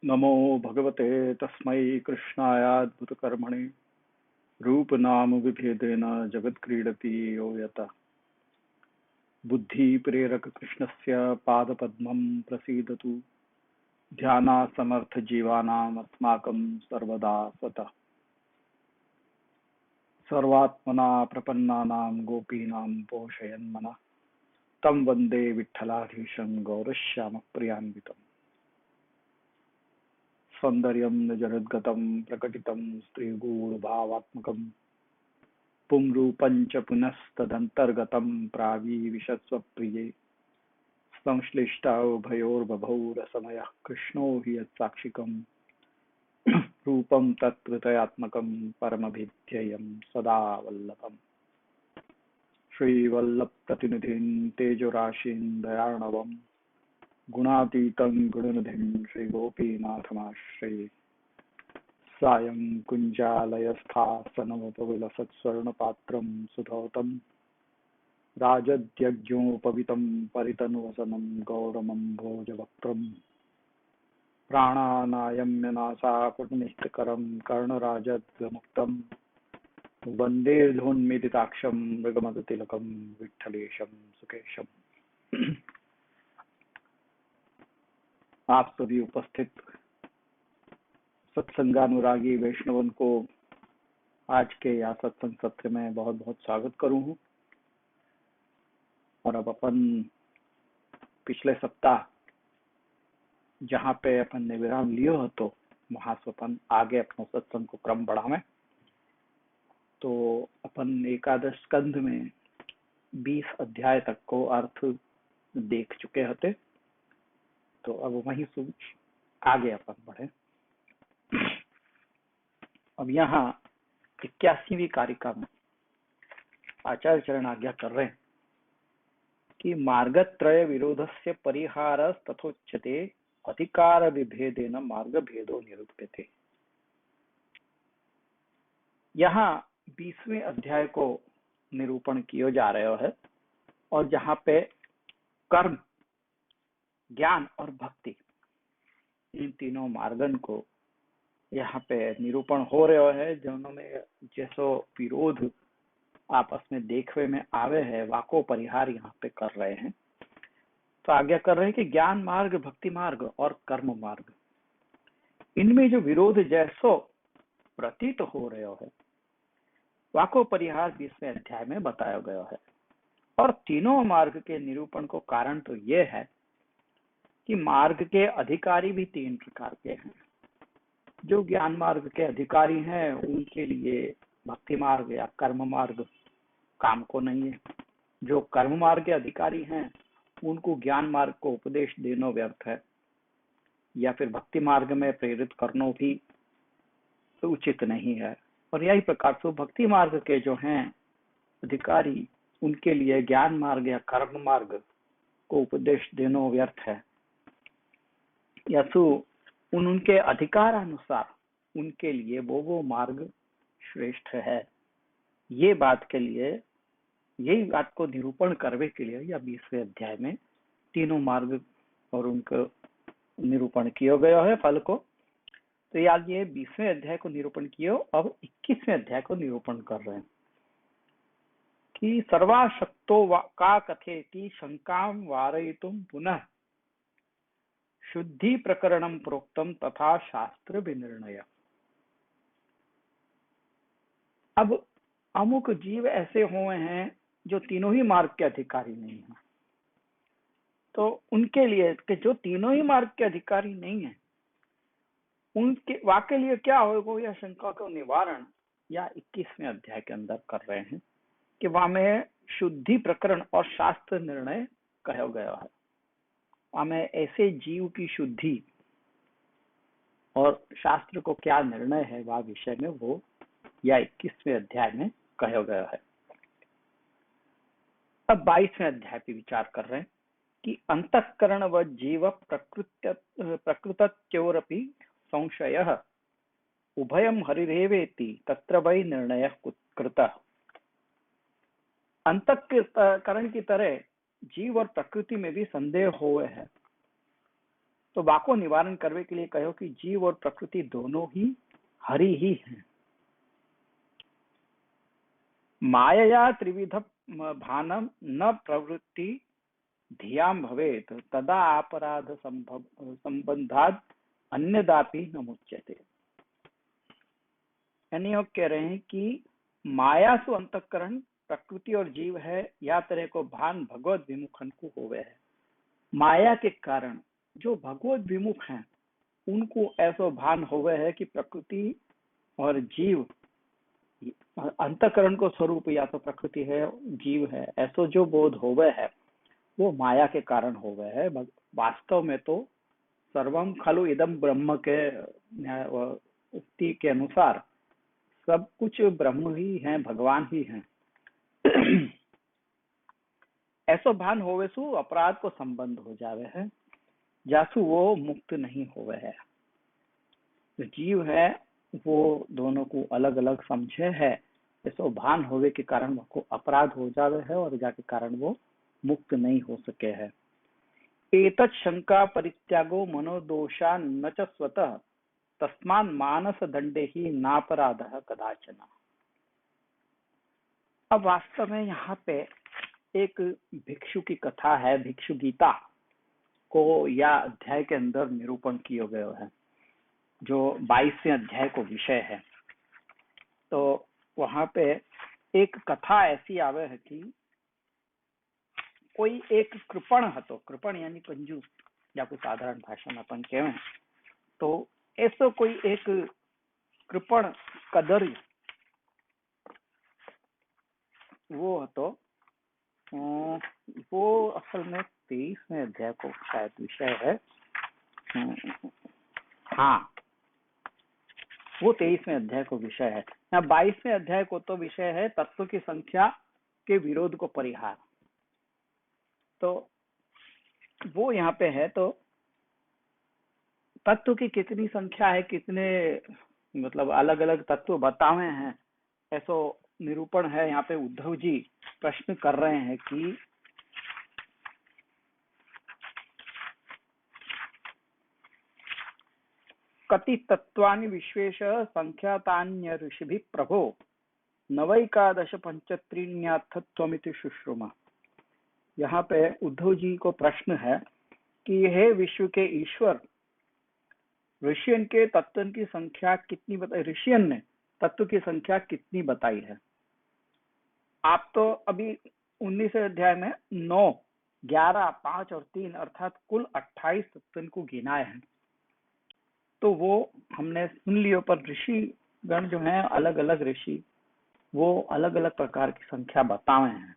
नमो भगवते तस्मै कृष्णायाद्भुतकर्मणे रूपनाम विभेदेन जगत्क्रीडति यो यतः बुद्धिप्रेरक कृष्णस्य पादपद्मं प्रसीदतु ध्यानासमर्थजीवानाम् अस्माकं सर्वदा सतः सर्वात्मना प्रपन्नानां गोपीनां पोषयन्मनः तं वन्दे विठ्ठलाधीशं गौरश्यामप्रियान्वितम् सौन्दर्यं निजहृद्गतं प्रकटितं स्त्रीगूढभावात्मकं पुंरूपं च पुनस्तदन्तर्गतं प्राविविशत्स्वप्रिये संश्लिष्टा उभयोर्बभौ रसमयः कृष्णो हि यत्साक्षिकम् रूपं तत्त्वतयात्मकं परमभिध्येयं सदा वल्लभम् श्रीवल्लभप्रतिनिधिं तेजोराशिं दयार्णवम् गुणातीतं गुणनिधिं श्रीगोपीनाथमाश्रये सायं कुञ्जालयस्थासनमुपविलसत्स्वर्णपात्रं सुधौतं राजद्यज्ञोपवीतं परितनुवसनं गौरमम्भोजवक्त्रम् प्राणानायम्यनासापुटनिष्ठकरं कर्णराजद्विमुक्तं वन्दे धोन्मीलिताक्षं मृगमदतिलकं विठ्ठलेशं सुकेशम्। आप सभी उपस्थित सत्संगानुरागी वैष्णवन को आज के या सत्संग सत्र में बहुत बहुत स्वागत करूं। और अब अपन पिछले सप्ताह जहां पे अपन ने विराम लियो हो तो वहां से अपन आगे अपने सत्संग को क्रम बढ़ावें। तो अपन एकादश स्कंध में 20 अध्याय तक को अर्थ देख चुके होते, तो अब वहीं से आगे अपन बढ़े। अब यहाँ 81वीं कारिका में आचार्य चरण आज्ञा कर रहे हैं कि मार्गत्रय विरोधस्य परिहार तथोच्यते अधिकार विभेदेन मार्ग भेदो निरूप्यते। यहाँ 20वें अध्याय को निरूपण किया जा रहा है और जहाँ पे कर्म, ज्ञान और भक्ति इन तीनों मार्गन को यहाँ पे निरूपण हो रहा है, जिनमें जैसो विरोध आपस में देखने में आवे है वाको परिहार यहाँ पे कर रहे हैं। तो आज्ञा कर रहे हैं कि ज्ञान मार्ग, भक्ति मार्ग और कर्म मार्ग, इनमें जो विरोध जैसो प्रतीत हो रहा है वाको परिहार 20वें अध्याय में बताया गया है। और तीनों मार्ग के निरूपण को कारण तो ये है कि मार्ग के अधिकारी भी 3 प्रकार के हैं। जो ज्ञान मार्ग के अधिकारी हैं उनके लिए भक्ति मार्ग या कर्म मार्ग काम को नहीं है। जो कर्म मार्ग के अधिकारी हैं उनको ज्ञान मार्ग को उपदेश देना व्यर्थ है, या फिर भक्ति मार्ग में प्रेरित करना भी उचित नहीं है। और यही प्रकार से भक्ति मार्ग के जो हैं अधिकारी उनके लिए ज्ञान मार्ग या कर्म मार्ग को उपदेश देना व्यर्थ है, या तो उनके अधिकार अनुसार उनके लिए वो मार्ग श्रेष्ठ है। ये बात के लिए, यही बात को निरूपण करने के लिए या 20वें अध्याय में तीनों मार्ग और उनका निरूपण किया गया है फल को। तो यार ये 20वें अध्याय को निरूपण किया, अब 21वें अध्याय को निरूपण कर रहे हैं कि सर्वाशक्तो का कथेति शंकां वारयितुं पुनः शुद्धि प्रकरणं प्रोक्तम तथा शास्त्र विनिर्णय। अब अमुक जीव ऐसे हुए हैं जो तीनों ही मार्ग के अधिकारी नहीं हैं, तो उनके लिए कि जो तीनों ही मार्ग के अधिकारी नहीं है उनके वाके लिए क्या होगा, या शंका का निवारण या 21वें अध्याय के अंदर कर रहे हैं कि वहां में शुद्धि प्रकरण और शास्त्र निर्णय कहा गया है। वहां में ऐसे जीव की शुद्धि और शास्त्र को क्या निर्णय है वह विषय में वो या 21वें अध्याय में कहा गया है। अब 22वें अध्याय पे विचार कर रहे हैं कि अंतःकरण व जीव प्रकृतत्योरपि संशयः उभयं हरिरेवेति तत्र वै निर्णयः कृतः। अंतःकरण की तरह जीव और प्रकृति में भी संदेह हुए है तो वाको निवारण करने के लिए कहो कि जीव और प्रकृति दोनों ही हरि ही हैं। मायया त्रिविध भानम न प्रवृत्ति धियाम भवेत तदा अपराध संबंधाद अन्यदापि न मुच्यते। यानी वो कह रहे हैं कि माया सु अंतःकरण प्रकृति और जीव है, या तरह को भान भगवत विमुखन को होवे है। माया के कारण जो भगवत विमुख हैं उनको ऐसा भान होवे है कि प्रकृति और जीव अंतःकरण को स्वरूप या तो प्रकृति है जीव है, ऐसा जो बोध होवे है वो माया के कारण होवे है। वास्तव में तो सर्वम खलु इदम ब्रह्म के उक्ति के अनुसार सब कुछ ब्रह्म ही है, भगवान ही है। ऐसो भान होवे सु अपराध को संबंध हो जावे है, जासु वो मुक्त नहीं होवे है। जो जीव है वो दोनों को अलग अलग समझे है, ऐसो भान होवे के कारण वो अपराध हो जावे है और जाके कारण वो मुक्त नहीं हो सके है। एतत् शंका परित्यागो मनोदोषा न च स्वतः तस्मान मानस दंडे ही नापराधः कदाचन। अब वास्तव में यहाँ पे एक भिक्षु की कथा है, भिक्षु गीता को या अध्याय के अंदर निरूपण किया गया है, जो 22वें अध्याय को विषय है। तो वहां पे एक कथा ऐसी आवे है कि कोई एक कृपण हतो, कृपण यानी कंजूस, या कोई साधारण भाषा में अपन कहें तो ऐसो कोई एक कृपण कदर्य वो हतो। वो असल में 23वें अध्याय को शायद विषय है। हाँ, वो 23वें अध्याय को विषय है। यहाँ 22वें अध्याय को तो विषय है तत्व की संख्या के विरोध को परिहार। तो वो यहाँ पे है, तो तत्व की कितनी संख्या है, कितने मतलब अलग अलग तत्व बताए हैं, ऐसो निरूपण है। यहाँ पे उद्धव जी प्रश्न कर रहे हैं कि कति तत्वानि विश्वेश संख्यातान्य ऋषिभिः प्रभो नवैकादश पंचत्रीण्यर्थत्वमिति शुश्रुमा। यहाँ पे उद्धव जी को प्रश्न है कि हे विश्व के ईश्वर, ऋषियन के तत्व की संख्या कितनी बताई, ऋषियन ने तत्व की संख्या कितनी बताई है। आप तो अभी 19वें अध्याय में 9, 11, 5 और 3 अर्थात कुल 28 तत्व को गिनाए हैं। तो वो हमने सुन लियो, पर ऋषि गण जो हैं अलग अलग ऋषि वो अलग अलग प्रकार की संख्या बताए हैं।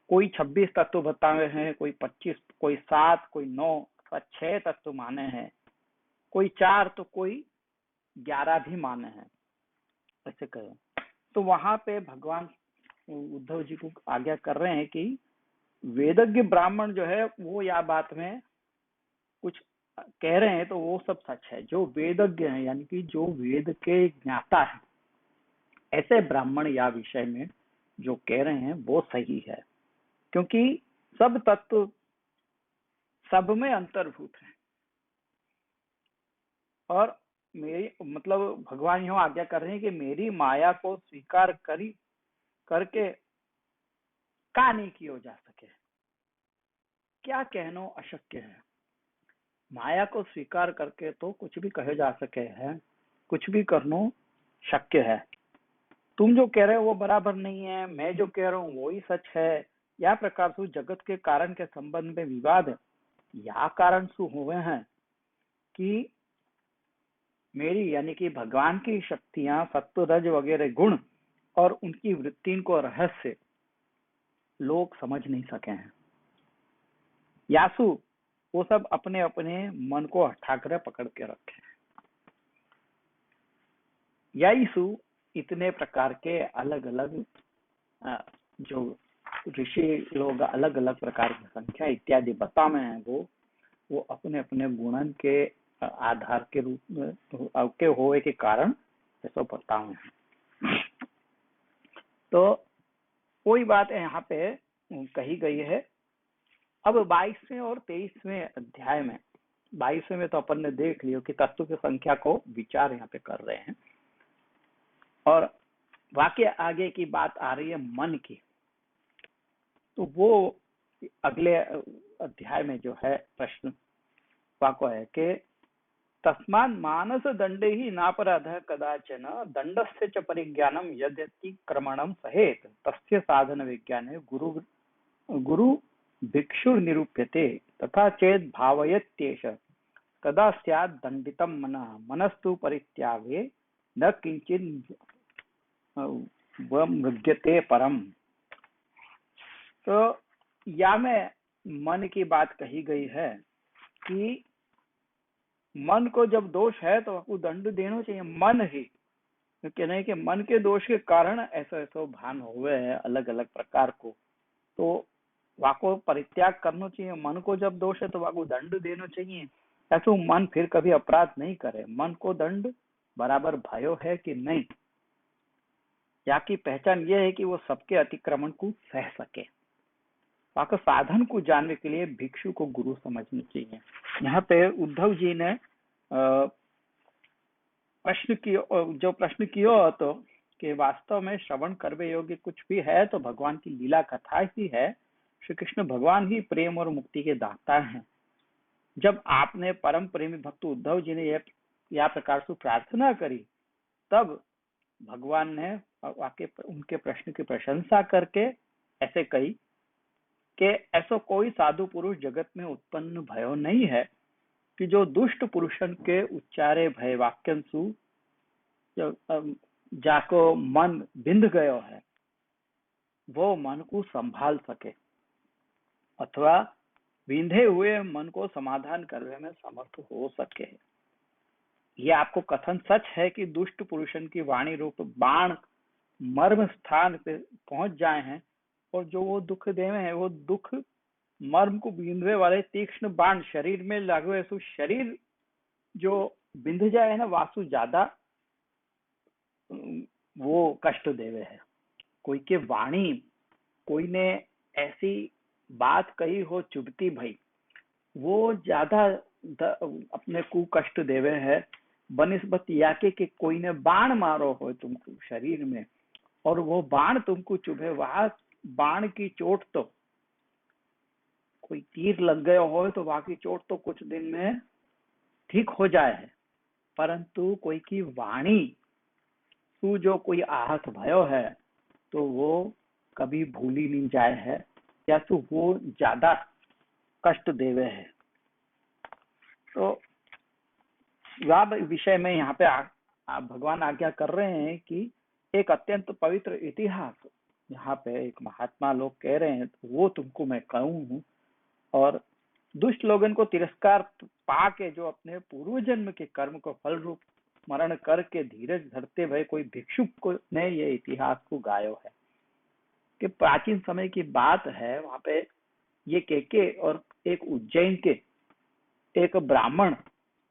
कोई 26 तत्व बताए हैं, कोई 25, कोई 7, कोई 9, 6 तत्व माने हैं, कोई 4 तो कोई 11 भी माने हैं, ऐसे कहे। तो वहां पे भगवान उद्धव जी को आज्ञा कर रहे हैं कि वेदज्ञ ब्राह्मण जो है वो या बात में कुछ कह रहे हैं तो वो सब सच है। जो वेदज्ञ है यानी कि जो वेद के ज्ञाता है, ऐसे ब्राह्मण या विषय में जो कह रहे हैं वो सही है, क्योंकि सब तत्व सब में अंतर्भूत है। और मेरी मतलब भगवान यह आज्ञा कर रहे हैं कि मेरी माया को स्वीकार करके का नहीं किया जा सके, क्या कहना अशक्य है। माया को स्वीकार करके तो कुछ भी कहे जा सके है, कुछ भी करना शक्य है। तुम जो कह रहे हो वो बराबर नहीं है, मैं जो कह रहा हूँ वो ही सच है। या प्रकार से जगत के कारण के संबंध में विवाद है, या कारण सु हुए हैं कि मेरी यानी कि भगवान की शक्तियां सत्व रज वगैरह गुण और उनकी वृत्ति को रहस्य लोग समझ नहीं सके हैं। यासु वो सब अपने अपने मन को हठाकर पकड़ के रखे। यासु इतने प्रकार के अलग अलग जो ऋषि लोग अलग अलग प्रकार की संख्या इत्यादि बता में है, वो अपने अपने गुणन के आधार के रूप में के होए के कारण ऐसा बता में है। तो कोई बात यहाँ पे कही गई है। अब 22वें और 23वें अध्याय में 22वें में तो अपन ने देख लियो कि तत्व की संख्या को विचार यहाँ पे कर रहे हैं, और वाक्य आगे की बात आ रही है मन की। तो वो अगले अध्याय में जो है प्रश्न वाक्य है कि तस्मान् मानस दंडे ही नापराध कदाचन दंडस्य च परिज्ञानम यद्यतिक्रमणम सहेत तस्य साधन विज्ञाने गुरु भिक्षु निरूप्यते तथा चेत भावयत्येष तदा स्यात् दंडितं मनः मनस्तु परित्यागे न किंचित् मृग्यते परम। तो या में मन की बात कही गई है कि मन को जब दोष है तो आपको दंड देना चाहिए, मन ही, क्योंकि नहीं कि मन के दोष के कारण ऐसा ऐसा भान हुए हैं अलग अलग प्रकार को, तो वाको परित्याग करना चाहिए। मन को जब दोष है तो वाको दंड देना चाहिए, ऐसा मन फिर कभी अपराध नहीं करे। मन को दंड बराबर भयो है कि नहीं, या की पहचान यह है कि वो सबके अतिक्रमण को सह सके। वाको साधन को जानने के लिए भिक्षु को गुरु समझना चाहिए। यहाँ पे उद्धव जी ने जो प्रश्न किया तो कि वास्तव में श्रवण करने योग्य कुछ भी है तो भगवान की लीला कथा ही है। श्री कृष्ण भगवान ही प्रेम और मुक्ति के दाता हैं। जब आपने परम प्रेमी भक्त उद्धव जी ने यह प्रकार से प्रार्थना करी, तब भगवान ने उनके प्रश्न की प्रशंसा करके ऐसे कही कि ऐसा कोई साधु पुरुष जगत में उत्पन्न भयो नहीं है कि जो दुष्ट पुरुषन के उच्चारे भय वाक्यंसु जाको मन बिंद गयो है वो मन को संभाल सके अथवा बिंधे हुए मन को समाधान करने में समर्थ हो सके। ये आपको कथन सच है कि दुष्ट पुरुषन की वाणी रूप बाण मर्म स्थान पे पहुंच जाए हैं, और जो वो दुख देवे हैं वो दुख मर्म को बिंधवे वाले तीक्ष्ण बाण शरीर में लगे, तो शरीर जो बिंध जाए है ना वासु ज्यादा वो कष्ट देवे है। कोई के वाणी, कोई ने ऐसी बात कही हो चुभती भई, वो ज्यादा अपने को कष्ट देवे है बनिस्बत याके कि कोई ने बाण मारो हो तुमको शरीर में और वो बाण तुमको चुभे। वहां बाण की चोट तो, कोई तीर लग गया हो तो वहां की चोट तो कुछ दिन में ठीक हो जाए है, परंतु कोई की वाणी तू जो कोई आहत भयो है तो वो कभी भूली नहीं जाए है, या तो वो ज्यादा कष्ट देवे है। तो वह विषय में यहाँ पे भगवान आज्ञा कर रहे हैं कि एक अत्यंत पवित्र इतिहास यहाँ पे एक महात्मा लोग कह रहे हैं तो वो तुमको मैं कहूँ, और दुष्ट लोगन को तिरस्कार पाके जो अपने पूर्व जन्म के कर्म को फल रूप स्मरण करके धीरज धरते भय कोई भिक्षुक को ने ये इतिहास को गायो है। कि प्राचीन समय की बात है, वहां पे ये केके और एक उज्जैन के एक ब्राह्मण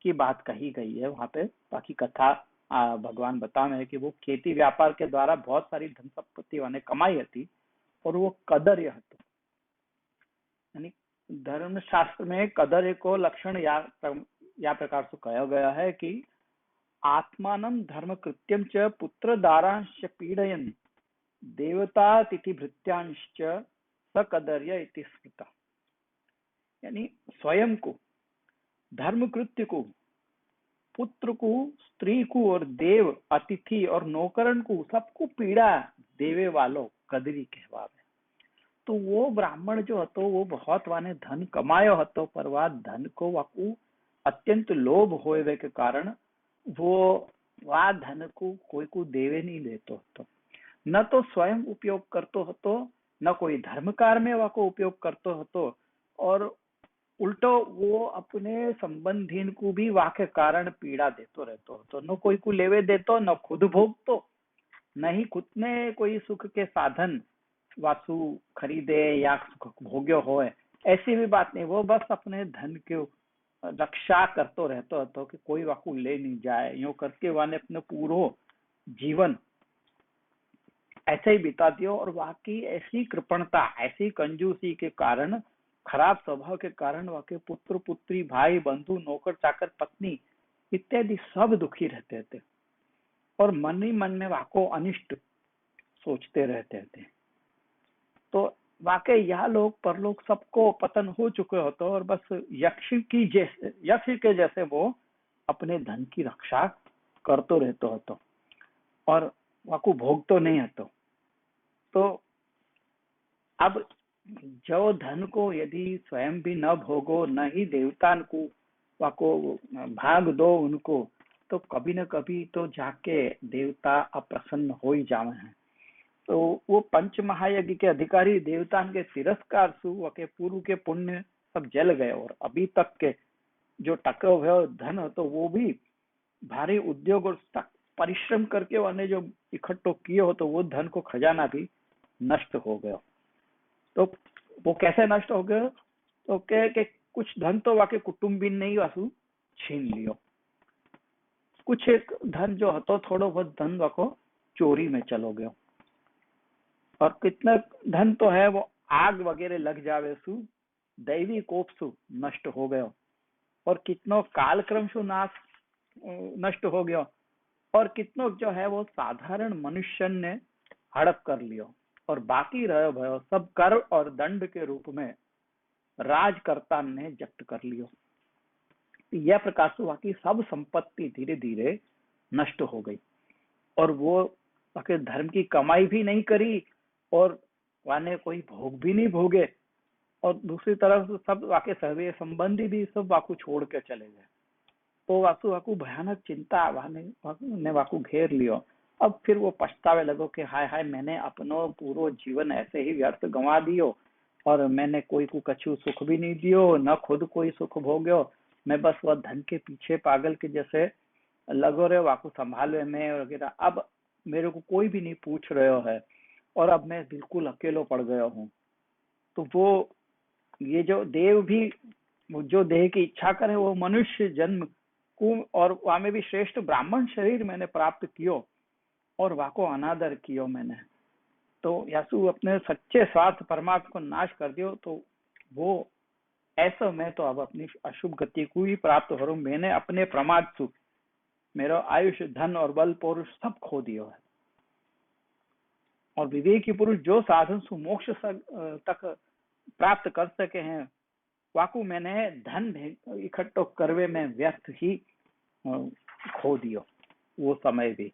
की बात कही गई है वहां पे। बाकी कथा भगवान बता रहे हैं कि वो खेती व्यापार के द्वारा बहुत सारी धन संपत्ति उन्हें कमाई थी, और वो कदर्य हतो। यानी धर्म शास्त्र में कदर्य को लक्षण या प्रकार से कहा गया है कि आत्मानं धर्म कृत्यम च पुत्र दारांश पीड़यन देवता तिथि भृत्यांश सकदर्य इति स्मृता। यानी स्वयं को, धर्म कृत्य को, पुत्र को, स्त्री को और देव अतिथि और नौकरन को सबको पीड़ा देवे वालों कदरी कहवावे। तो वो ब्राह्मण जो हतो वो बहुत वाने धन कमायो हतो, पर वह धन को वाकू अत्यंत लोभ होवे के कारण वो वह धन को कोई को देवे नहीं देतो हतो, न तो स्वयं उपयोग करतो हतो, न कोई धर्म कार्य में वाको उपयोग करतो हतो, और उल्टो वो अपने संबंधीन को भी वाके कारण पीड़ा देतो रहतो। तो न कोई को लेवे देतो, न खुद भोगतो, न ही खुद ने कोई सुख के साधन वासु खरीदे या भोग्यो हो, ऐसी भी बात नहीं। वो बस अपने धन के रक्षा करतो रहतो तो कि कोई वाकू ले नहीं जाए, यूं करके वाने अपने पूरा जीवन ऐसे ही बिता दियो। और वाकई ऐसी कृपणता, ऐसी कंजूसी के कारण खराब स्वभाव के कारण वाके पुत्र पुत्री भाई बंधु नौकर चाकर पत्नी इत्यादि सब दुखी रहते थे और मन ही मन में वाको अनिष्ट सोचते रहते थे। तो वाकई यह लोग परलोक सबको पतन हो चुके होते और बस यक्ष के जैसे वो अपने धन की रक्षा करते रहते होतो और वाकू भोग तो नहीं हतो। तो अब जो धन को यदि स्वयं भी न भोगो न ही देवता को वाको भाग दो उनको, तो कभी न कभी तो जाके देवता अप्रसन्न हो ही जावे हैं। तो वो पंच महायज्ञ के अधिकारी देवता के तिरस्कार सु के पूर्व के पुण्य सब जल गए और अभी तक के जो टके हुए धन हो तो वो भी भारी उद्योग और परिश्रम करके वाने जो इकट्ठो किए हो तो वो धन को खजाना भी नष्ट हो गया। तो वो कैसे नष्ट हो गया? तो के कुछ धन तो वाके कुटुंबी ने ही वासु छीन लियो, कुछ एक धन जो हतो थोड़ो बहुत धन वाको चोरी में चलो गयो और कितना धन तो है वो आग वगैरह लग जावे सु दैवी कोप सु नष्ट हो गयो और कितनो कालक्रम सु नाश नष्ट हो गयो और कितनो जो है वो साधारण मनुष्य ने हड़प कर लियो और बाकी रहो भयो सब कर और दंड के रूप में राजकर्ता ने जब्त कर लियो। यह प्रकार से बाकी सब संपत्ति धीरे धीरे नष्ट हो गई और वो बाकी धर्म की कमाई भी नहीं करी और वाने कोई भोग भी नहीं भोगे और दूसरी तरफ सब वाके सर्वे संबंधी भी सब वाकू छोड़ के चले गए। तो वाकू भयानक चिंता ने वाकू घेर लियो। अब फिर वो पछतावे लगो कि हाय हाय मैंने अपनो पूरा जीवन ऐसे ही व्यर्थ गंवा दियो और मैंने कोई को कछु सुख भी नहीं दियो न खुद कोई सुख भोग्यो, मैं बस वह धन के पीछे पागल के जैसे लगो रहे वाकू संभाले में वगैरह। अब मेरे को कोई भी नहीं पूछ रहे है और अब मैं बिल्कुल अकेलो पड़ गया हूँ। तो वो ये जो देव भी जो देह की इच्छा करे वो मनुष्य जन्म को और वहां में भी श्रेष्ठ ब्राह्मण शरीर मैंने प्राप्त कियो और वाको अनादर कियो मैंने। तो यासु अपने सच्चे स्वार्थ परमात्मा को नाश कर दियो तो वो ऐसा मैं तो अब अपनी अशुभ गति को ही प्राप्त करूं, मैंने अपने प्रमाद सु मेरा आयुष्य धन और बल पौरुष सब खो दियो है। और विवेकी पुरुष जो साधन सु मोक्ष तक प्राप्त कर सके हैं वाकू मैंने धन इकट्ठो करवे में व्यर्थ ही खो दियो वो समय भी।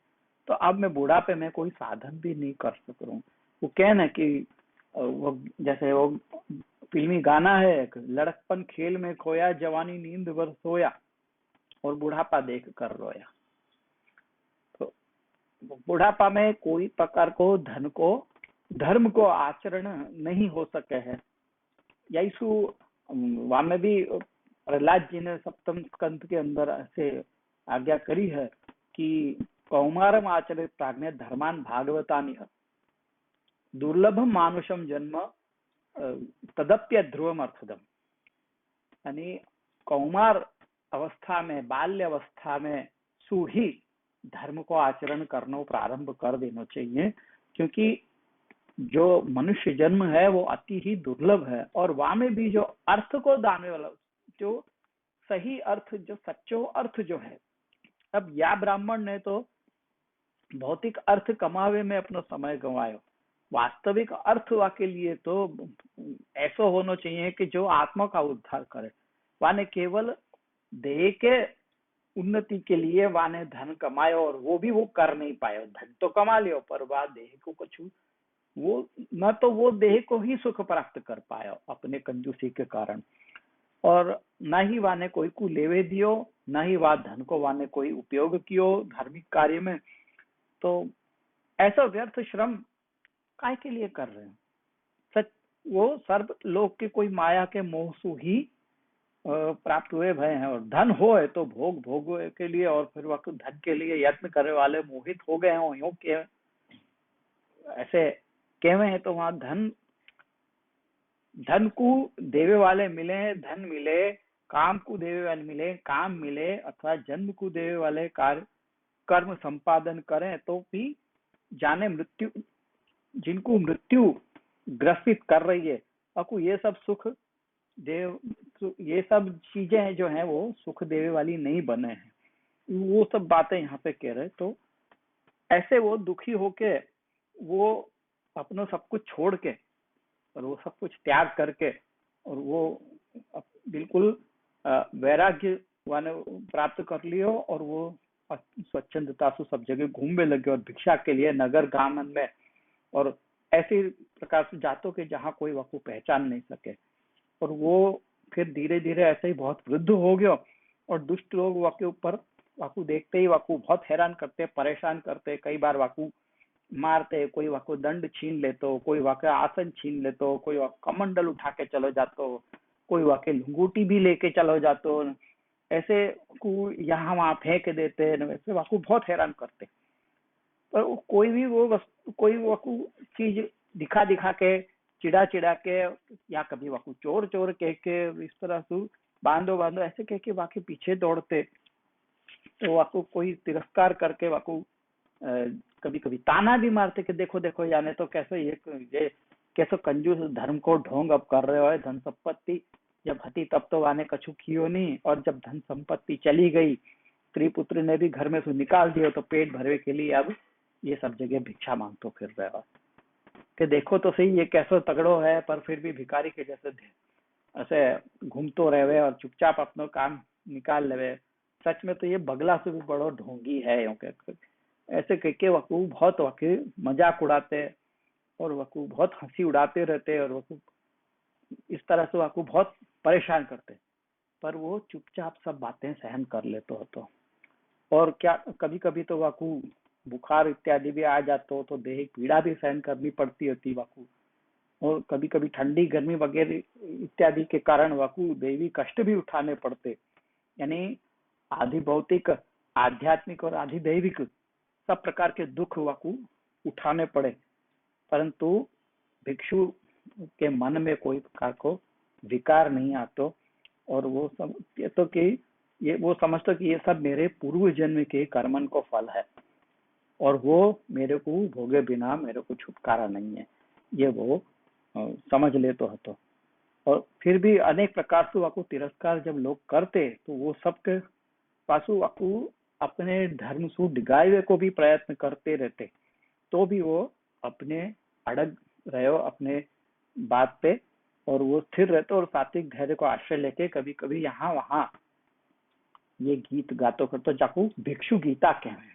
तो अब मैं बुढ़ापे में कोई साधन भी नहीं कर सक रहा हूँ। वो कहना कि वो जैसे वो फिल्मी गाना है एक, लड़कपन खेल में खोया जवानी नींद भर सोया और बुढ़ापा देख कर रोया। तो बुढ़ापा में कोई प्रकार को धर्म को आचरण नहीं हो सके है। यही वहां में भी प्रहलाद जी ने सप्तम स्कंद के अंदर ऐसे आज्ञा करी है कि कौमारम आचरित प्राज्ञ धर्मान भागवतानि दुर्लभम मानुषम जन्म तदप्य ध्रुवम अर्थदम। यानी कौमार अवस्था में बाल्य अवस्था में सु ही धर्म को आचरण करना प्रारंभ कर देना चाहिए, क्योंकि जो मनुष्य जन्म है वो अति ही दुर्लभ है और वहां में भी जो अर्थ को दाने वाला जो सही अर्थ जो सच्चो अर्थ जो है। अब या ब्राह्मण ने तो भौतिक अर्थ कमावे में अपना समय गंवायो, वास्तविक अर्थ के लिए तो ऐसा होना चाहिए कि जो आत्मा का उद्धार करे। वाने केवल देह के उन्नति के लिए वाने धन कमायो और वो भी वो कर नहीं पायो। धन तो कमा लियो पर वह देह को कुछ वो न तो वो देह को ही सुख प्राप्त कर पाया अपने कंजूसी के कारण और न ही वाने कोई को लेवे दियो, न ही वह धन को वाने कोई उपयोग कियो धार्मिक कार्य में। तो ऐसा व्यर्थ श्रम काय के लिए कर रहे हैं? सच वो सर्व लोक के कोई माया के मोह से ही प्राप्त हुए भय हैं और धन हो है तो भोग के लिए और फिर वह धन के लिए यत्न करने वाले मोहित हो गए हो यूं के ऐसे कहवे हैं। तो वहां धन को देवे वाले मिले, धन मिले, काम को देवे वाले मिले, काम मिले अथवा जन्म को देवे वाले कार्य कर्म संपादन करें तो भी जाने मृत्यु जिनको मृत्यु ग्रसित कर रही है आपको ये सब सुख देव, तो ये सब चीजें जो हैं वो सुख देवे वाली नहीं बने हैं, वो सब बातें यहाँ पे कह रहे। तो ऐसे वो दुखी होके वो अपना सब कुछ छोड़ के और वो सब कुछ त्याग करके और वो बिल्कुल वैराग्य वाने प्राप्त कर लियो और वो स्वच्छंदता से सब जगह घूमने लगे और भिक्षा के लिए नगर गामन में और ऐसी प्रकार से जातों के जहाँ कोई वकू पहचान नहीं सके। और वो फिर धीरे धीरे ऐसे ही बहुत वृद्ध हो गया और दुष्ट लोग वाके ऊपर वाकू देखते ही वाकू बहुत हैरान करते, परेशान करते, कई बार वाकू मारते, कोई वाको दंड छीन लेतो, कोई वाके आसन छीन लेतो, कोई कमंडल उठा के चलो जातो, कोई वाके लंगूटी भी लेके चलो जातो, ऐसे को यहाँ वहां फेंक देते, वैसे वाकू बहुत हैरान करते। पर कोई भी वो वस्तु, कोई वाकू चीज दिखा दिखा के, चिढ़ा चिढ़ा के, या कभी वाकू चोर चोर कह के, इस तरह से बांधो बांधो ऐसे कह के वाके पीछे दौड़ते। तो वाकू कोई तिरस्कार करके वाकू कभी कभी ताना भी मारते कि देखो देखो जाने तो कैसे ये कैसे कंजूस धर्म को ढोंग अब कर रहे हो, धन संपत्ति जब हती तब तो वाने कछु कियो नहीं, और जब धन संपत्ति चली गई, स्त्री पुत्र ने भी घर में से निकाल दिया, तो पेट भरने के लिए अब ये सब जगह भिक्षा मांगतो फिर रहे हो कि देखो तो सही ये कैसे तगड़ो है, पर फिर भी भिखारी के जैसे ऐसे घूमतो रहे और चुपचाप अपना काम निकाल लेवे। सच में तो ये बगला से भी बड़ो ढोंगी है, यूं के ऐसे कह के वकू बहुत वकी मजाक उड़ाते और वकू बहुत हंसी उड़ाते रहते और वकू इस तरह से वकू बहुत परेशान करते। पर वो चुपचाप सब बातें सहन कर लेते हो तो। और क्या कभी कभी तो वकू बुखार इत्यादि भी आ जाते हो तो देह पीड़ा भी सहन करनी पड़ती होती वकू। और कभी कभी ठंडी गर्मी वगैरह इत्यादि के कारण वकू दैवी कष्ट भी उठाने पड़ते। यानी आधि भौतिक, आध्यात्मिक और आधि दैविक सब प्रकार के दुख वकू उठाने पड़े, परंतु भिक्षु के मन में कोई प्रकार को विकार नहीं आतो। और वो सब ये तो कि ये वो समझते कि ये सब मेरे पूर्व जन्म के कर्मन को फल है और वो मेरे को भोगे बिना मेरे को छुटकारा नहीं है, ये वो समझ ले तो। और फिर भी अनेक प्रकार से वाकू तिरस्कार जब लोग करते तो वो सबके पासु वाकू अपने धर्म से डिगावे को भी प्रयत्न करते रहते, तो भी वो अपने अड़ग रहे अपने बात पे और वो स्थिर रहते और सात्विक धैर्य को आश्रय लेके कभी कभी यहाँ वहां ये गीत गातो करते जाकू भिक्षु गीता कहें।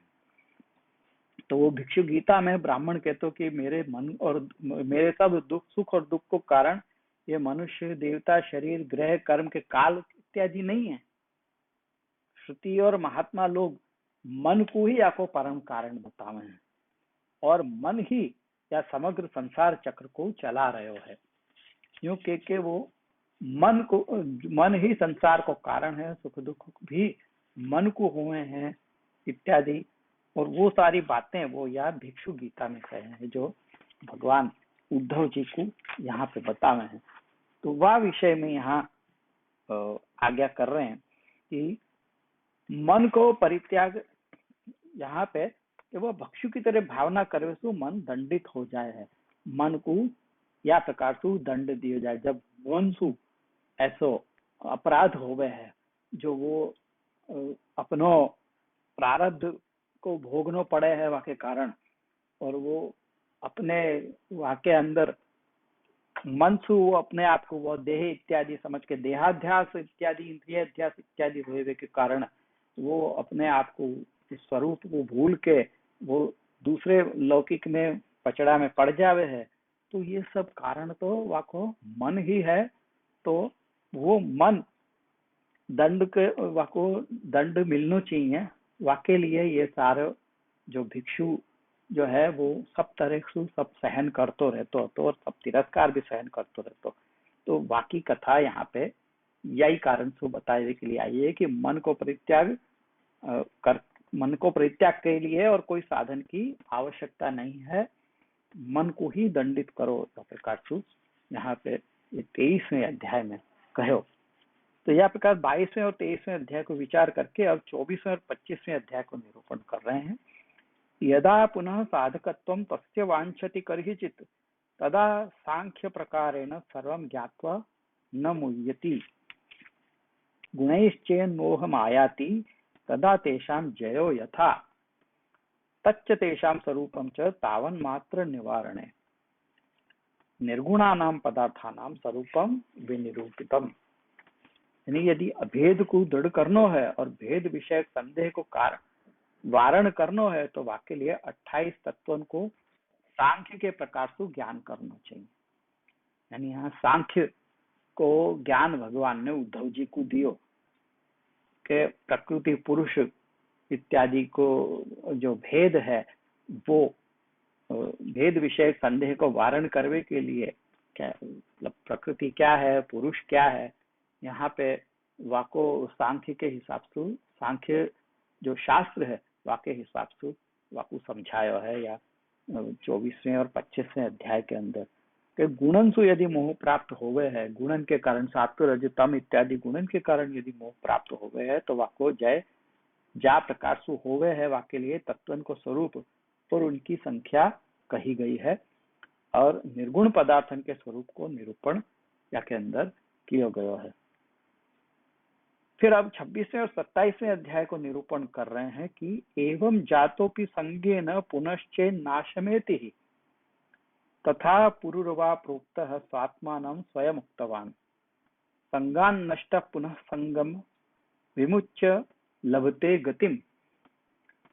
तो वो भिक्षु गीता में ब्राह्मण कहते कि मेरे मन और मेरे सब दुख सुख और दुख को कारण ये मनुष्य देवता शरीर ग्रह कर्म के काल इत्यादि नहीं है। श्रुति और महात्मा लोग मन को ही आपको परम कारण बतावे हैं और मन ही या समग्र संसार चक्र को चला रहे है। यूं के वो मन ही संसार को कारण है, सुख दुख भी मन को हुए हैं इत्यादि। और वो सारी बातें वो यार भिक्षु गीता में कहे हैं जो भगवान उद्धव जी को यहाँ पे बतावे हैं। तो वह विषय में यहाँ आज्ञा कर रहे हैं कि मन को परित्याग, यहाँ पे कि वो भक्षु की तरह भावना करे तो मन दंडित हो जाए है। मन को या प्रकार से दंड दिया जाए जब मन सु ऐसो अपराध होवे है जो वो अपनो प्रारब्ध को भोगनो पड़े है वहाँ के कारण, और वो अपने वहाँ के अंदर मन से वो अपने आप को वो देह इत्यादि समझ के देहाध्यास इत्यादि इंद्रिय अध्यास इत्यादि हुए के कारण वो अपने आप को स्वरूप को भूल के वो दूसरे लौकिक में पचड़ा में पड़ जावे है। तो ये सब कारण तो वाको मन ही है। तो वो मन दंड के वाको दंड मिलना चाहिए, वाके लिए ये सारे जो भिक्षु जो है वो सब तरह से सब सहन करते रहते हो तो और सब तिरस्कार भी सहन करते रहते हो। तो बाकी कथा यहाँ पे यही कारण से बताने के लिए आई है कि मन को परित्याग कर, मन को परित्याग के लिए और कोई साधन की आवश्यकता नहीं है, मन को ही दंडित करो प्रकार से यहाँ पे ये 23वें अध्याय में कहो। तो यह प्रकार 22वें और 23वें अध्याय को विचार करके अब 24वें और 25वें अध्याय को निरूपण कर रहे हैं। यदा पुनः साधकत्वं तस्य वांछति कर्हिचित् तदा सांख्य प्रकारेण सर्वं ज्ञात्वा न मुह्यति गुणैश्चेन्मोहमायाति तदा तेषां जयो यथा तच्च तेषां स्वरूपं च तावन्मात्र निवारणे निर्गुणानां पदार्थानां स्वरूपम विनिरूपितम। यानी यदि अभेद को दृढ़ करना है और भेद विषय संदेह को वारण करना है तो वाके लिए 28 तत्वों को सांख्य के प्रकार से ज्ञान करना चाहिए। यानी यहाँ सांख्य को ज्ञान भगवान ने उद्धव जी को दियो कि प्रकृति पुरुष इत्यादि को जो भेद है वो भेद विषय संदेह को वारण करने के लिए क्या मतलब प्रकृति क्या है पुरुष क्या है, यहाँ पे वाको सांख्य के हिसाब से सांख्य जो शास्त्र है वाके हिसाब से वाको समझाया है या 24वें और 25वें अध्याय के अंदर कि गुणन से यदि मोह प्राप्त हो गए है, गुणन के कारण सात्व रजतम इत्यादि गुणन के कारण यदि मोह प्राप्त हो गए है तो वाको जय जा प्रकार से हो गए है वाके लिए तत्वन को स्वरूप और उनकी संख्या कही गई है और निर्गुण पदार्थन के स्वरूप को निरूपण या के अंदर किया गया है। फिर अब 26वें और 27वें अध्याय को निरूपण कर रहे हैं कि एवं जातोपि संज्ञेन पुनश्चे नाशमेति ही तथा पुरुरवा प्रोक्तः स्वात्मानं स्वयं उक्तवान् संगान् नष्टः पुनः संगम विमुच्य लभते गतिम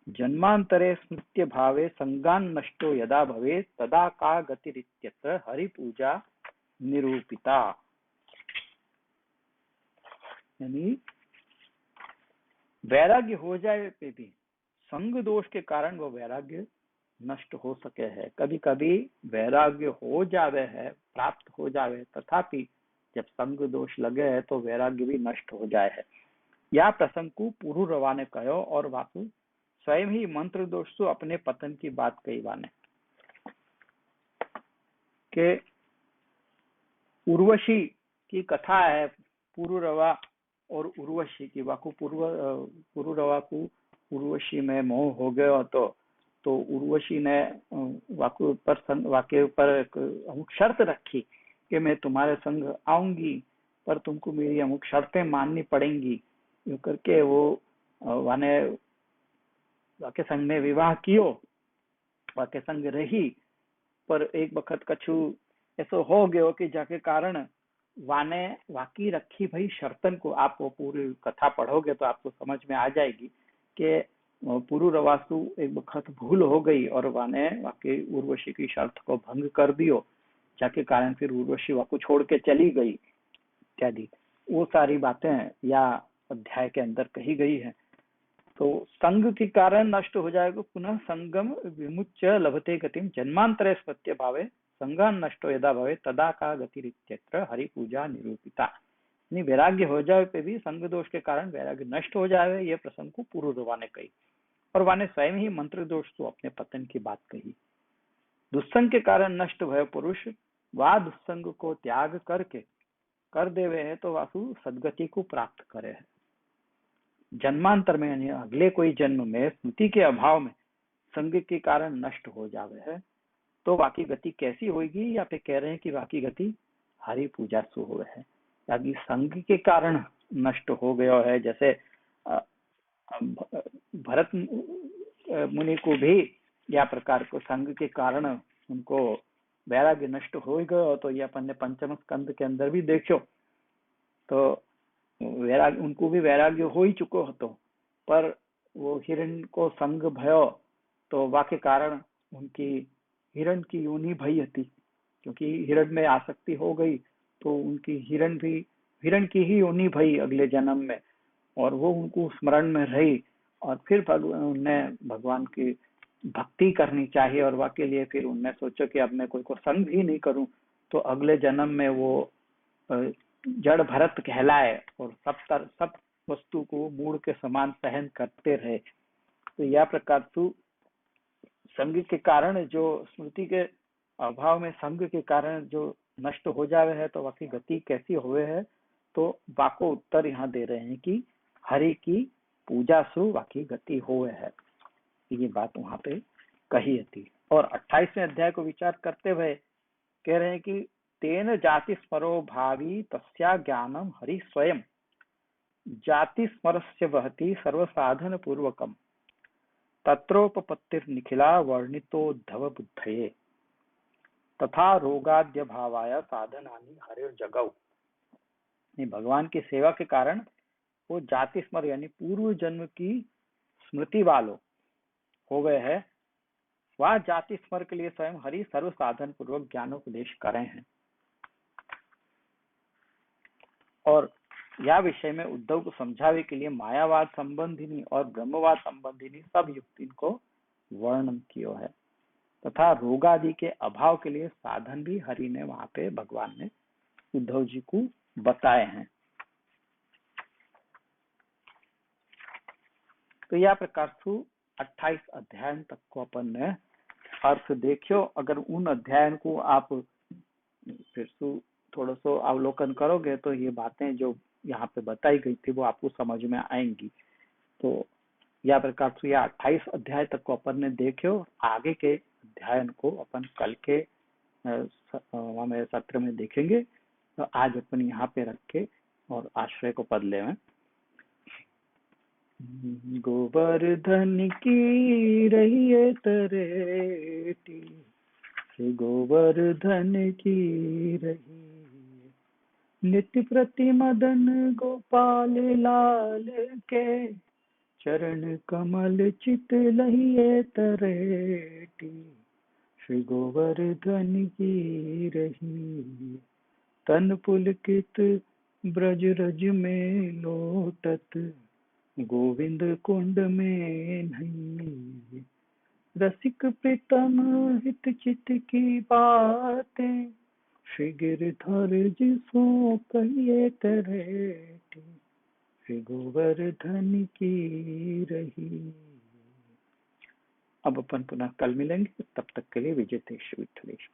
जन्मांतरे स्मृत्य भावे संगान नष्टो यदा भवे तदा का गतिरित्यत्र हरि पूजा निरूपिता। यानी वैराग्य हो जाए पे भी संग दोष के कारण वो वैराग्य नष्ट हो सके है। कभी कभी वैराग्य हो जावे है प्राप्त हो जावे तथापि जब संग दोष लगे है तो वैराग्य भी नष्ट हो जाए है। यह प्रसंग को पुरुरवा ने कहो और वासु स्वयं ही मंत्र दोष से अपने पतन की बात कही वाने के उर्वशी की कथा है। पुरुरवा और उर्वशी की वाकु पुरुरवा को उर्वशी में मोह हो गया तो उर्वशी ने वाक्य पर अमुक शर्त रखी कि मैं तुम्हारे संग आऊंगी पर तुमको मेरी अमुक शर्तें माननी पड़ेंगी। यूं करके वो वाने वाके संग में विवाह कियो, वाके संग रही पर एक वक्त कछु ऐसा हो गयो कि जाके कारण वाने वाकी रखी भाई शर्तन को। आप वो पूरी कथा पढ़ोगे तो आपको समझ में आ जाएगी कि पुरुरवासु एक वक्त भूल हो गई और वाने वाके उर्वशी की शर्त को भंग कर दियो, जाके कारण फिर उर्वशी वाको छोड़ के चली गई इत्यादि वो सारी बातें या अध्याय के अंदर कही गई है। तो संग के कारण नष्ट हो जाएगा पुनः संगम विमुच्य लभते गतिम जन्मांतरे स्मृत्य भावे संगान नष्टो यदा भवे तदा का गतिरित्यत्र हरि पूजा निरूपिता। यानी वैराग्य हो जाए पे भी संग दोष के कारण वैराग्य नष्ट हो जाए ये प्रसंग को पुरुरवा ने कही और वाने स्वयं ही मंत्र दोष तो अपने पतन की बात कही। दुस्संग के कारण नष्ट भय पुरुष वा दुस्संग को त्याग करके कर देवे है तो वासु सदगति को प्राप्त करे है। जन्मांतर में यानी अगले कोई जन्म में स्मृति के अभाव में संग के कारण नष्ट हो जावे है तो वाकी गति कैसी होगी। या फिर कह रहे हैं कि वाकी गति हरि पूजा से हुए है यानी संग के कारण नष्ट हो गया है। जैसे भरत मुनि को भी या प्रकार को संग के कारण उनको वैराग्य नष्ट हो गया तो ये अपन ने पंचम स्कंद के अंदर भी देखो तो वैराग्य उनको भी वैराग्य हो ही चुको હતો पर वो हिरण को संग भयो तो वाके कारण उनकी हिरण की योनि भई थी क्योंकि हिरण में आसक्ति हो गई तो उनकी हिरण की ही योनि भई अगले जन्म में और वो उनको स्मरण में रही और फिर उनने भगवान की भक्ति करनी चाहिए और वाके लिए फिर उनने सोचा कि अब मैं कोई को संग भी नहीं करूं तो अगले जन्म में वो जड़ भरत कहलाए और सब वस्तु को मूड के समान सहन करते रहे। तो यह प्रकार से संग के कारण जो स्मृति के अभाव में संग के कारण जो नष्ट हो जावे है तो वाकी गति कैसी हुए है तो वाको उत्तर यहाँ दे रहे हैं कि हरि की पूजा से वाकी गति हुए है। ये बात वहां पे कही थी और 28वें अध्याय को विचार करते हुए कह रहे हैं कि तेन जाति स्मरो भावी तस्या ज्ञानम हरि स्वयं जाति स्मरस्य वहति सर्वसाधन पूर्वकम तत्रोपपत्तिर्निखिला वर्णितोद्धव बुद्धये तथा रोगाद्य भावाय साधनानि हरिर्जगौ। भगवान की सेवा के कारण वो जाति स्मर यानी पूर्व जन्म की स्मृति वालों हो गए हैं। वह जाति स्मर के लिए स्वयं हरि सर्व साधन पूर्वक ज्ञानोपदेश करे हैं। और यह विषय में उद्धव को समझावे के लिए मायावाद संबंधिनी और ब्रह्मवाद संबंधिनी सब युक्ति को वर्णन किया है तथा रोगादि के अभाव के लिए साधन भी हरि ने वहां पे भगवान ने उद्धव जी को बताए हैं। तो यह प्रकार से 28 अध्याय तक को अपन ने अर्थ देखियो। अगर उन अध्याय को आप फिर से थोड़ा सा अवलोकन करोगे तो ये बातें जो यहाँ पे बताई गई थी वो आपको समझ में आएंगी। तो यह प्रकार से यह 28 अध्याय तक को अपन ने देखियो। आगे के अध्याय को अपन कल के हमारे सत्र में देखेंगे। तो आज अपन यहाँ पे रख के और आश्रय को पद ले में गोवर्धन की रहिए तरेटी गोवर्धन की रही नित्य प्रति मदन गोपाल लाल के चरण कमल चित लहिए तरेटी श्री गोवर्धन की रही तन पुलकित ब्रज रज में लोटत गोविंद कुंड में नहीं रसिक प्रीतम हित चित की बातें श्री गिरधर जिसो कहिए तरेटी श्री गोवर्धन की रही। अब अपन पुनः कल मिलेंगे। तब तक के लिए विजय विठलेश।